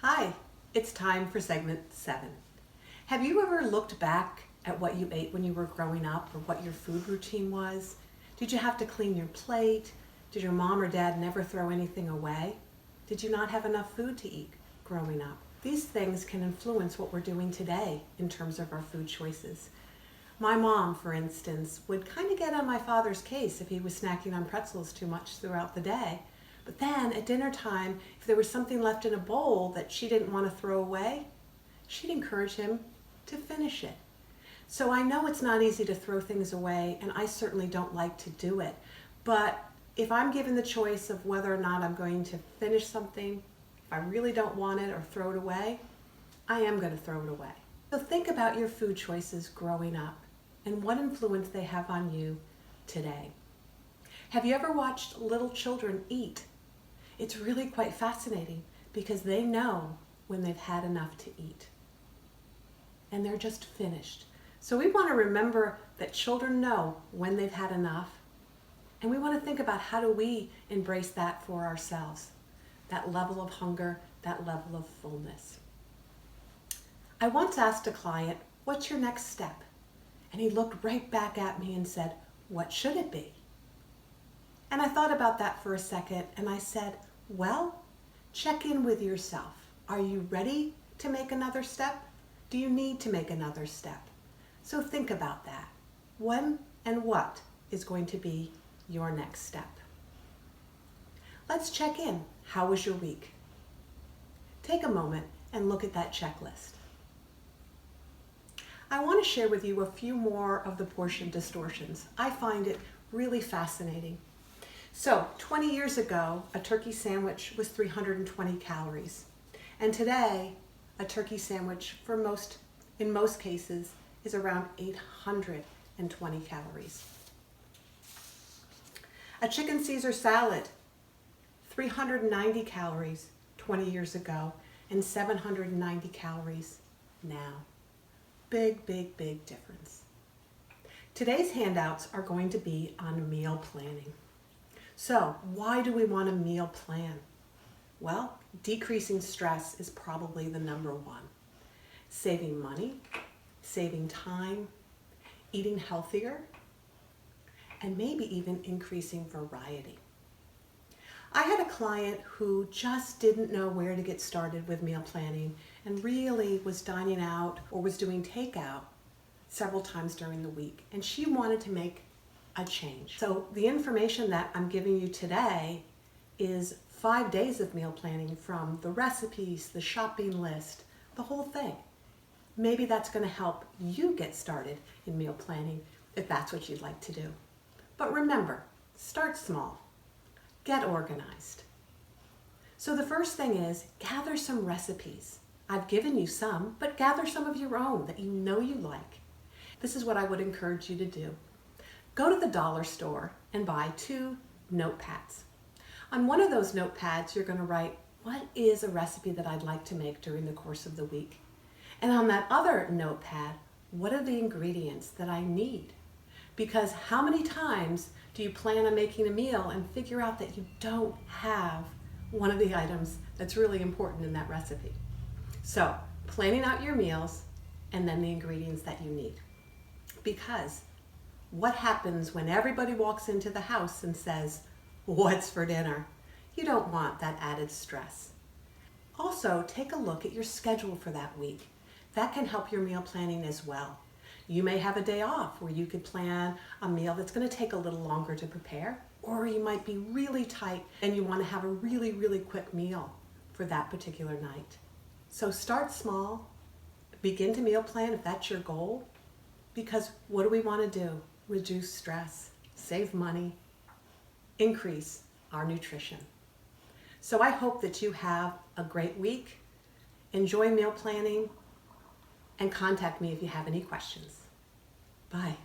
Hi, it's time for segment 7. Have you ever looked back at what you ate when you were growing up or what your food routine was? Did you have to clean your plate? Did your mom or dad never throw anything away? Did you not have enough food to eat growing up? These things can influence what we're doing today in terms of our food choices. My mom, for instance, would kind of get on my father's case if he was snacking on pretzels too much throughout the day. But then at dinner time, if there was something left in a bowl that she didn't want to throw away, she'd encourage him to finish it. So I know it's not easy to throw things away, and I certainly don't like to do it. But if I'm given the choice of whether or not I'm going to finish something, if I really don't want it or throw it away, I am going to throw it away. So think about your food choices growing up and what influence they have on you today. Have you ever watched little children eat? It's really quite fascinating because they know when they've had enough to eat. And they're just finished. So we want to remember that children know when they've had enough. And we want to think about how do we embrace that for ourselves. That level of hunger, that level of fullness. I once asked a client, "What's your next step?" And he looked right back at me and said, "What should it be?" And I thought about that for a second and I said, well, check in with yourself. Are you ready to make another step? Do you need to make another step? So think about that. When and what is going to be your next step? Let's check in. How was your week? Take a moment and look at that checklist. I want to share with you a few more of the portion distortions. I find it really fascinating. So 20 years ago, a turkey sandwich was 320 calories. And today, a turkey sandwich in most cases is around 820 calories. A chicken Caesar salad, 390 calories 20 years ago and 790 calories now. Big, big, big difference. Today's handouts are going to be on meal planning. So why do we want a meal plan? Well, decreasing stress is probably the number one. Saving money, saving time, eating healthier, and maybe even increasing variety. I had a client who just didn't know where to get started with meal planning and really was dining out or was doing takeout several times during the week. And she wanted to make a change. So the information that I'm giving you today is 5 days of meal planning, from the recipes, the shopping list, the whole thing. Maybe that's going to help you get started in meal planning if that's what you'd like to do. But remember, start small. Get organized. So the first thing is gather some recipes. I've given you some, but gather some of your own that you know you like. This is what I would encourage you to do. Go to the dollar store and buy 2 notepads. On one of those notepads, you're going to write, what is a recipe that I'd like to make during the course of the week? And on that other notepad, what are the ingredients that I need? Because how many times do you plan on making a meal and figure out that you don't have one of the items that's really important in that recipe? So, planning out your meals and then the ingredients that you need. Because what happens when everybody walks into the house and says, "What's for dinner?" You don't want that added stress. Also, take a look at your schedule for that week. That can help your meal planning as well. You may have a day off where you could plan a meal that's going to take a little longer to prepare, or you might be really tight and you want to have a really, really quick meal for that particular night. So start small, begin to meal plan if that's your goal, because what do we want to do? Reduce stress, save money, increase our nutrition. So I hope that you have a great week. Enjoy meal planning and contact me if you have any questions. Bye.